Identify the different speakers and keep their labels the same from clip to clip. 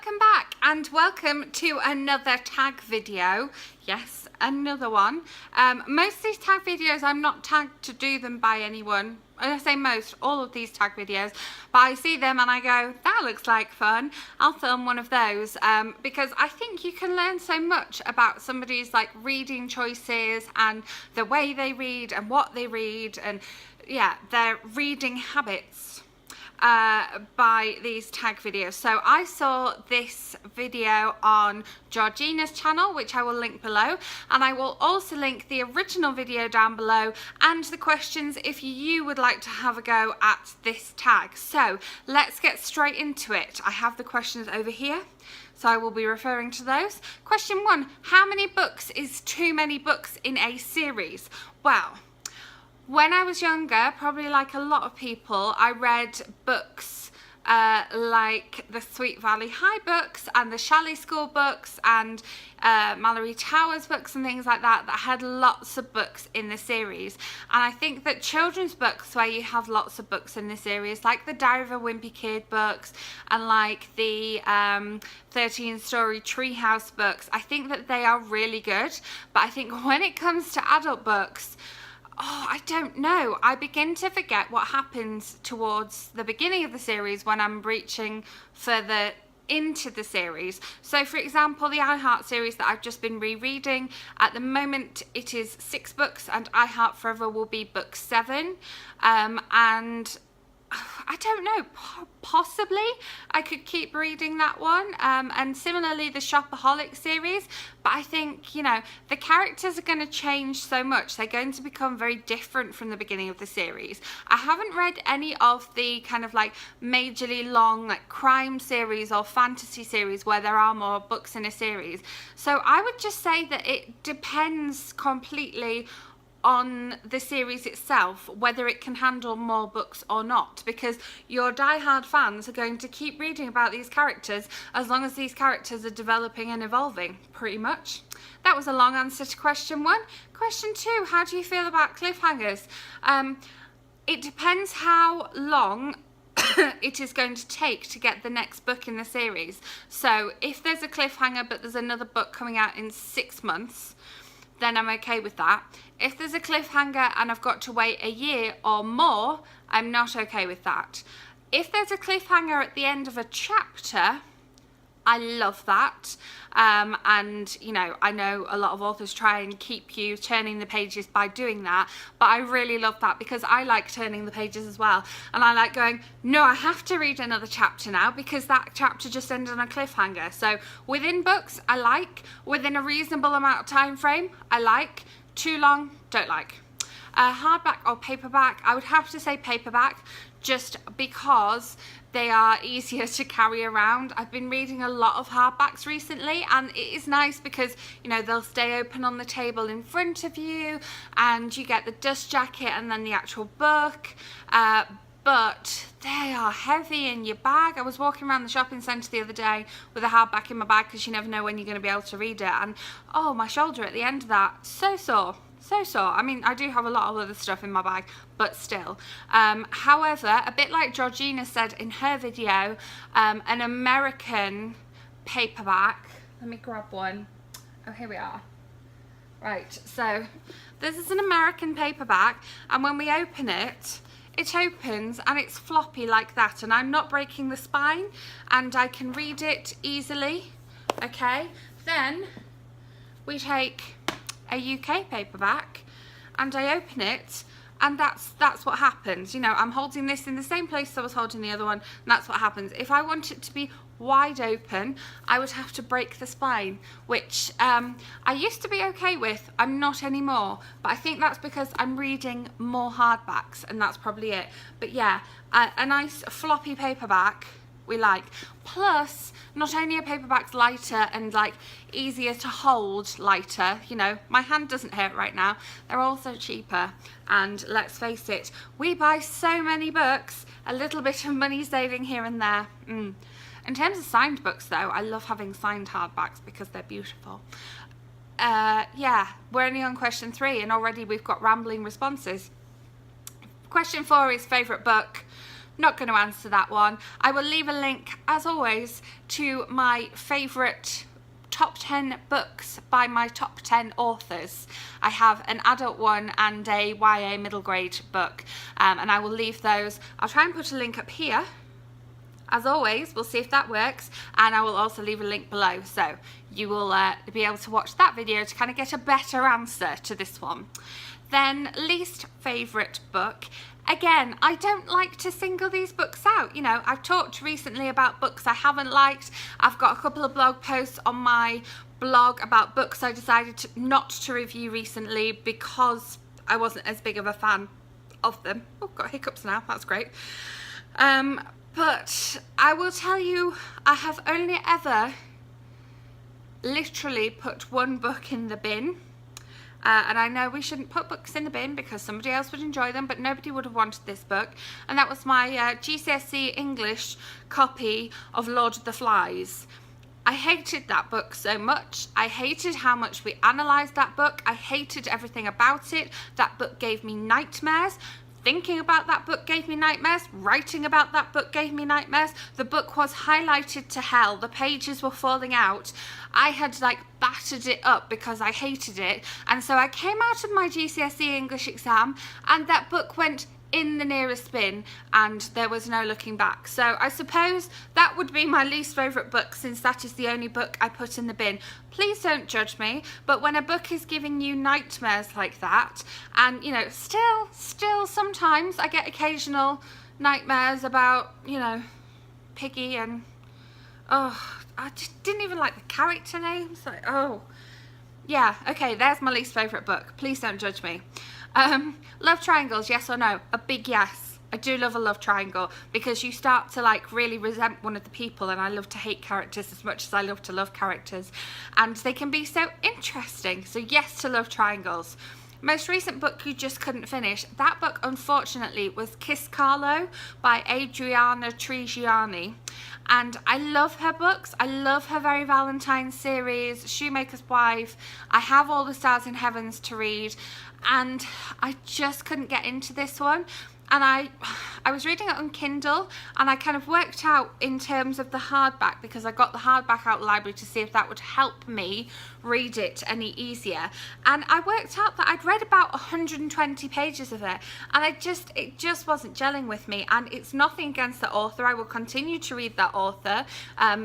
Speaker 1: welcome back and welcome to another tag video. Yes, another one. Most of these tag videos I'm not tagged to do them by anyone. I say most, all of these tag videos, but I see them and I go, that looks like fun, I'll film one of those, because I think you can learn so much about somebody's like reading choices and the way they read and what they read and yeah, their reading habits by these tag videos. So I saw this video on Georgina's channel, which I will link below, and I will also link the original video down below and the questions if you would like to have a go at this tag. So let's get straight into it. I have the questions over here, so I will be referring to those. Question 1, how many books is too many books in a series? Well, when I was younger, probably like a lot of people, I read books like the Sweet Valley High books and the Shalley School books and Mallory Towers books and things like that had lots of books in the series. And I think that children's books where you have lots of books in the series, like the Diary of a Wimpy Kid books and like the 13-story Treehouse books, I think that they are really good. But I think when it comes to adult books, I don't know. I begin to forget what happens towards the beginning of the series when I'm reaching further into the series. So for example, the I Heart series that I've just been rereading, at the moment it is 6 books and I Heart Forever will be book 7. And I don't know, possibly I could keep reading that one, and similarly the Shopaholic series, but I think, you know, the characters are going to change so much. They're going to become very different from the beginning of the series. I haven't read any of the kind of like majorly long like crime series or fantasy series where there are more books in a series, so I would just say that it depends completely on the series itself whether it can handle more books or not, because your die-hard fans are going to keep reading about these characters as long as these characters are developing and evolving, pretty much. That was a long answer to question 1. Question 2, how do you feel about cliffhangers? It depends how long it is going to take to get the next book in the series. So if there's a cliffhanger but there's another book coming out in 6 months, then I'm okay with that. If there's a cliffhanger and I've got to wait a year or more, I'm not okay with that. If there's a cliffhanger at the end of a chapter, I love that. And you know, I know a lot of authors try and keep you turning the pages by doing that, but I really love that because I like turning the pages as well, and I like going, no, I have to read another chapter now because that chapter just ended on a cliffhanger. So within books, I like. Within a reasonable amount of time frame, I like. Too long, don't like. Hardback or paperback? I would have to say paperback, just because they are easier to carry around. I've been reading a lot of hardbacks recently, and it is nice because, you know, they'll stay open on the table in front of you and you get the dust jacket and then the actual book, but they are heavy in your bag. I was walking around the shopping centre the other day with a hardback in my bag because you never know when you're going to be able to read it, and oh, my shoulder at the end of that, so sore. So sore. I mean, I do have a lot of other stuff in my bag, but still. However, a bit like Georgina said in her video, an American paperback. Let me grab one. Oh, here we are. Right, so this is an American paperback, and when we open it, it opens and it's floppy like that, and I'm not breaking the spine and I can read it easily. Okay, then we take a UK paperback and I open it, and that's what happens. You know, I'm holding this in the same place I was holding the other one, and that's what happens. If I want it to be wide open, I would have to break the spine, which I used to be okay with. I'm not anymore, but I think that's because I'm reading more hardbacks, and that's probably it. But yeah, a nice floppy paperback we like. Plus, not only are paperbacks lighter and like easier to hold, lighter, you know, my hand doesn't hurt right now, they're also cheaper, and let's face it, we buy so many books, a little bit of money saving here and there. In terms of signed books though, I love having signed hardbacks because they're beautiful. Yeah, we're only on question 3 and already we've got rambling responses. Question 4 is favourite book. not going to answer that one. I will leave a link, as always, to my favourite top 10 books by my top 10 authors. I have an adult one and a YA middle grade book, and I will leave those. I'll try and put a link up here. As always, we'll see if that works, and I will also leave a link below, so you will be able to watch that video to kind of get a better answer to this one. Then, least favourite book. Again, I don't like to single these books out. You know, I've talked recently about books I haven't liked. I've got a couple of blog posts on my blog about books I decided not to review recently because I wasn't as big of a fan of them. Oh, got hiccups now, that's great. But I will tell you, I have only ever literally put one book in the bin. And I know we shouldn't put books in the bin because somebody else would enjoy them, but nobody would have wanted this book. And that was my GCSE English copy of Lord of the Flies. I hated that book so much. I hated how much we analysed that book. I hated everything about it. That book gave me nightmares. Thinking about that book gave me nightmares. Writing about that book gave me nightmares. The book was highlighted to hell. The pages were falling out. I had like battered it up because I hated it. And so I came out of my GCSE English exam and that book went in the nearest bin and there was no looking back. So I suppose that would be my least favourite book, since that is the only book I put in the bin. Please don't judge me, but when a book is giving you nightmares like that, and you know, still sometimes I get occasional nightmares about, you know, Piggy, and oh, I just didn't even like the character names. Like, oh yeah, okay, there's my least favourite book. Please don't judge me. Love triangles, yes or no? A big yes. I do love a love triangle because you start to like really resent one of the people, and I love to hate characters as much as I love to love characters, and they can be so interesting. So yes to love triangles. Most recent book you just couldn't finish. That book, unfortunately, was Kiss Carlo by Adriana Trigiani. And I love her books. I love her Very Valentine series, Shoemaker's Wife. I have All the Stars in Heavens to read. And I just couldn't get into this one. And I was reading it on Kindle, and I kind of worked out in terms of the hardback, because I got the hardback out of the library to see if that would help me read it any easier. And I worked out that I'd read about 120 pages of it, and it just wasn't gelling with me. And it's nothing against the author. I will continue to read that author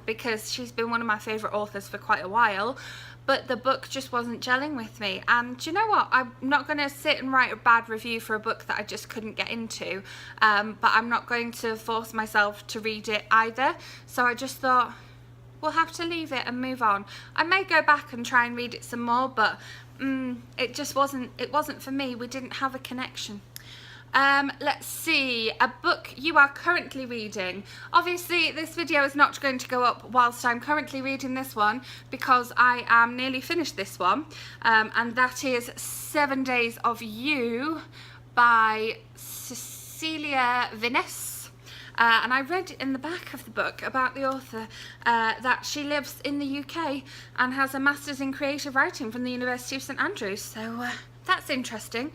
Speaker 1: because she's been one of my favourite authors for quite a while. But the book just wasn't gelling with me. And do you know what? I'm not going to sit and write a bad review for a book that I just couldn't get into. But I'm not going to force myself to read it either. So I just thought, we'll have to leave it and move on. I may go back and try and read it some more, but it just wasn't for me. We didn't have a connection. Let's see, a book you are currently reading. Obviously this video is not going to go up whilst I'm currently reading this one, because I am nearly finished this one, and that is 7 Days of You by Cecilia Vinnes. And I read in the back of the book about the author that she lives in the UK and has a master's in creative writing from the University of St Andrews, so that's interesting.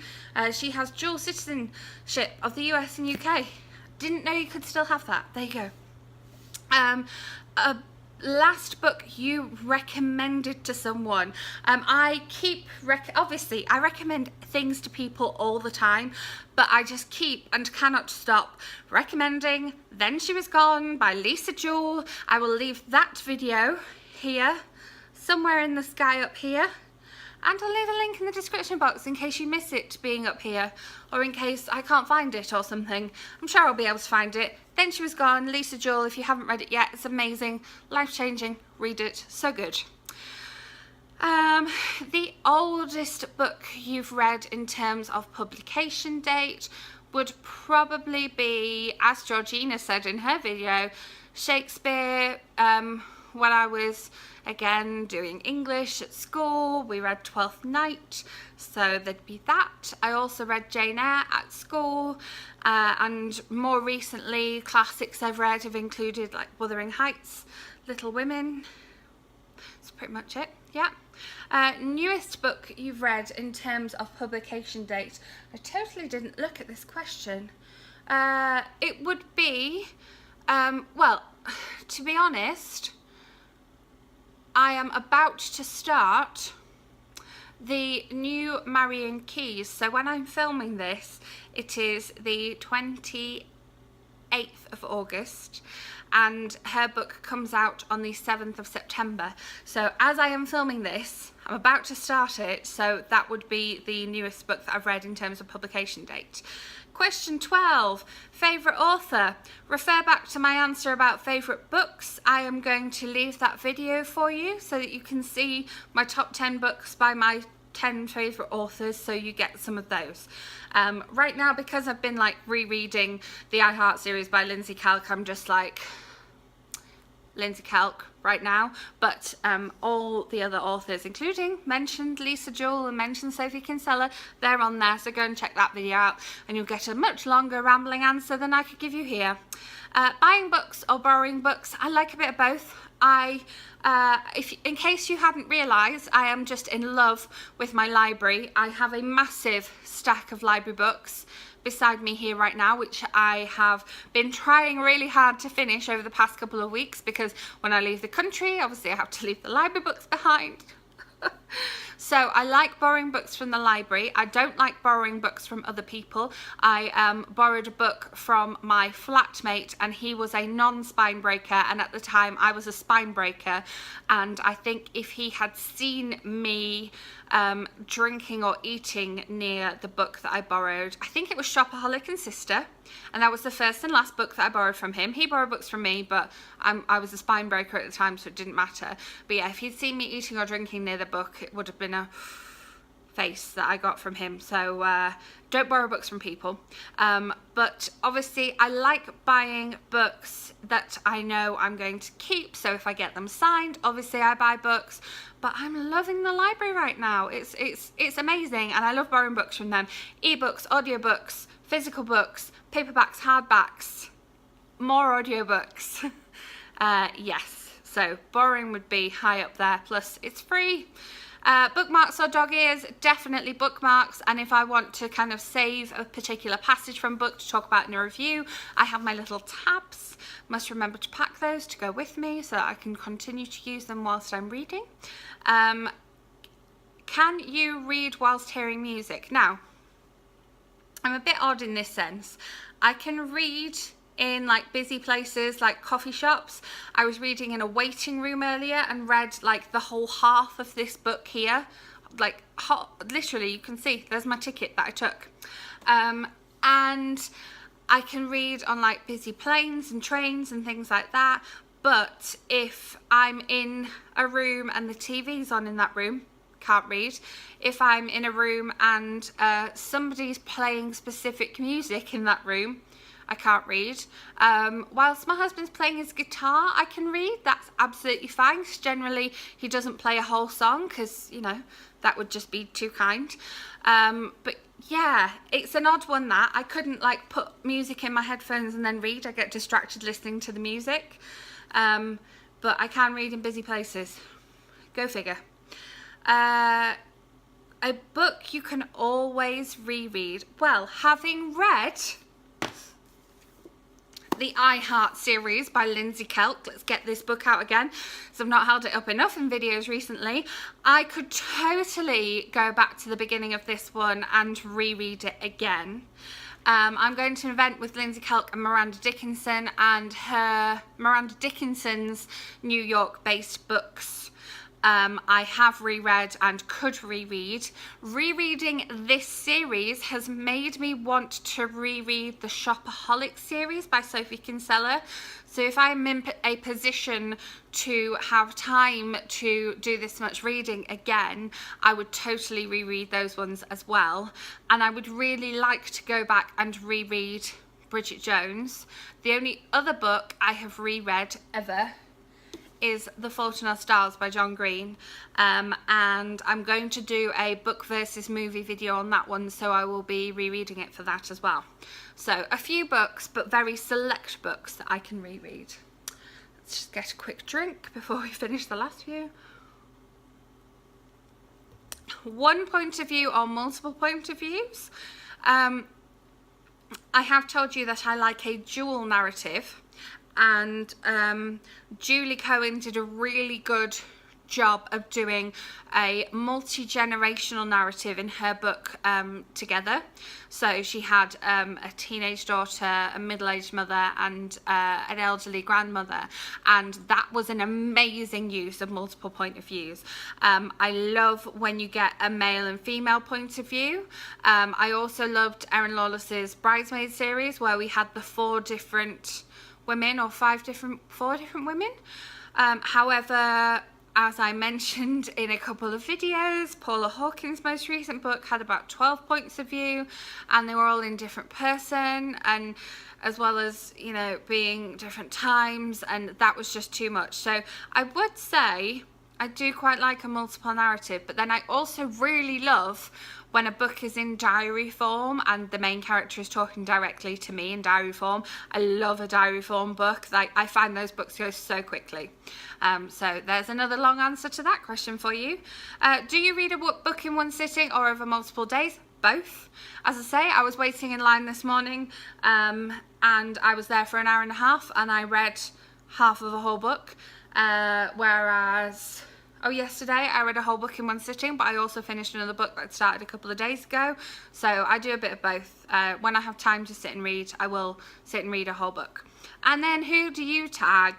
Speaker 1: She has dual citizenship of the US and UK. Didn't know you could still have that. There you go. A last book you recommended to someone. Obviously I recommend things to people all the time, but I just keep and cannot stop recommending Then She Was Gone by Lisa Jewell. I will leave that video here, somewhere in the sky up here. And I'll leave a link in the description box in case you miss it being up here, or in case I can't find it or something. I'm sure I'll be able to find it. Then She Was Gone, Lisa Jewell. If you haven't read it yet, it's amazing, life-changing. Read it, so good. The oldest book you've read in terms of publication date would probably be, as Georgina said in her video, Shakespeare. When I was, again, doing English at school, we read Twelfth Night, so there'd be that. I also read Jane Eyre at school, and more recently, classics I've read have included like Wuthering Heights, Little Women. That's pretty much it, yeah. Newest book you've read in terms of publication date. I totally didn't look at this question. It would be, well, to be honest, I am about to start the new Marion Keyes. So when I'm filming this, it is the 28th of August, and her book comes out on the 7th of September. So as I am filming this, I'm about to start it, so that would be the newest book that I've read in terms of publication date. Question 12, favourite author. Refer back to my answer about favourite books. I am going to leave that video for you so that you can see my top 10 books by my 10 favourite authors, so you get some of those. Right now, because I've been like rereading the I Heart series by Lindsay Kelk, I'm just like Lindsay Kelk right now, but all the other authors, including mentioned Lisa Jewell and mentioned Sophie Kinsella, they're on there, so go and check that video out and you'll get a much longer rambling answer than I could give you here. Buying books or borrowing books, I like a bit of both. In case you hadn't realised, I am just in love with my library. I have a massive stack of library books beside me here right now, which I have been trying really hard to finish over the past couple of weeks, because when I leave the country, obviously I have to leave the library books behind. So I like borrowing books from the library. I don't like borrowing books from other people. I borrowed a book from my flatmate, and he was a non-spine breaker, and at the time I was a spine breaker, and I think if he had seen me drinking or eating near the book that I borrowed, I think it was Shopaholic and Sister, and that was the first and last book that I borrowed from him. He borrowed books from me, but I was a spine breaker at the time, so it didn't matter. But yeah, if he'd seen me eating or drinking near the book, it would have been a face that I got from him. So don't borrow books from people. But obviously I like buying books that I know I'm going to keep, so if I get them signed, obviously I buy books. But I'm loving the library right now. It's amazing, and I love borrowing books from them. Ebooks, audiobooks, physical books, paperbacks, hardbacks, more audiobooks. Yes, so borrowing would be high up there, plus it's free. Bookmarks or dog ears, definitely bookmarks, and if I want to kind of save a particular passage from book to talk about in a review, I have my little tabs. Must remember to pack those to go with me so that I can continue to use them whilst I'm reading. Can you read whilst hearing music? Now, I'm a bit odd in this sense. I can read in like busy places like coffee shops. I was reading in a waiting room earlier and read like the whole half of this book here, like literally you can see there's my ticket that I took. And I can read on like busy planes and trains and things like that, but if I'm in a room and the TV's on in that room, can't read. If I'm in a room and somebody's playing specific music in that room, I can't read. Whilst my husband's playing his guitar, I can read. That's absolutely fine, because generally he doesn't play a whole song, because, you know, that would just be too kind. But yeah, it's an odd one that I couldn't like put music in my headphones and then read. I get distracted listening to the music. But I can read in busy places. Go figure. A book you can always reread. Well, having read the I Heart series by Lindsay Kelk, let's get this book out again, so I've not held it up enough in videos recently. I could totally go back to the beginning of this one and reread it again. I'm going to an event with Lindsay Kelk and Miranda Dickinson, and Miranda Dickinson's New York based books I have reread and could reread. Rereading this series has made me want to reread the Shopaholic series by Sophie Kinsella. So if I'm in a position to have time to do this much reading again, I would totally reread those ones as well. And I would really like to go back and reread Bridget Jones. The only other book I have reread ever is The Fault in Our Stars by John Green, and I'm going to do a book versus movie video on that one, so I will be rereading it for that as well. So a few books, but very select books that I can reread. Let's just get a quick drink before we finish the last few. One point of view or multiple point of views. I have told you that I like a dual narrative, and Julie Cohen did a really good job of doing a multi-generational narrative in her book Together. So she had a teenage daughter, a middle-aged mother, and an elderly grandmother, and that was an amazing use of multiple point of views. I love when you get a male and female point of view. I also loved Erin Lawless's Bridesmaid series, where we had the four different women, or four different women. However, as I mentioned in a couple of videos, Paula Hawkins' most recent book had about 12 points of view, and they were all in different person, and as well as, you know, being different times, and that was just too much. So I would say I do quite like a multiple narrative, but then I also really love when a book is in diary form and the main character is talking directly to me in diary form. I love a diary form book. Like, I find those books go so quickly. So there's another long answer to that question for you. Do you read a book in one sitting or over multiple days? Both. As I say, I was waiting in line this morning and I was there for an hour and a half, and I read half of a whole book, whereas yesterday I read a whole book in one sitting, but I also finished another book that started a couple of days ago. So I do a bit of both. When I have time to sit and read, I will sit and read a whole book. And then, who do you tag?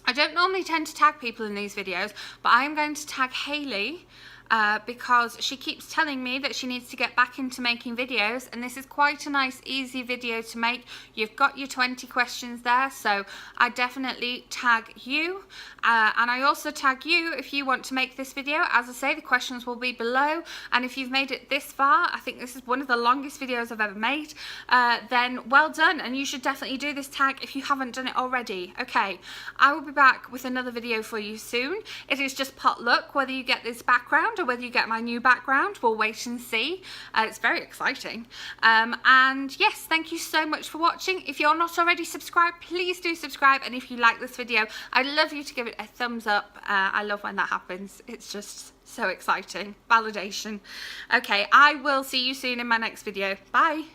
Speaker 1: I don't normally tend to tag people in these videos, but I am going to tag Hayley because she keeps telling me that she needs to get back into making videos, and this is quite a nice easy video to make. You've got your 20 questions there, so I definitely tag you, and I also tag you if you want to make this video. As I say, the questions will be below, and if you've made it this far, I think this is one of the longest videos I've ever made, then well done, and you should definitely do this tag if you haven't done it already. Okay, I will be back with another video for you soon. It is just potluck whether you get this background or whether you get my new background. We'll wait and see. It's very exciting. And yes, thank you so much for watching. If you're not already subscribed, please do subscribe, and if you like this video, I'd love you to give it a thumbs up. I love when that happens. It's just so exciting. Validation. Okay, I will see you soon in my next video. Bye.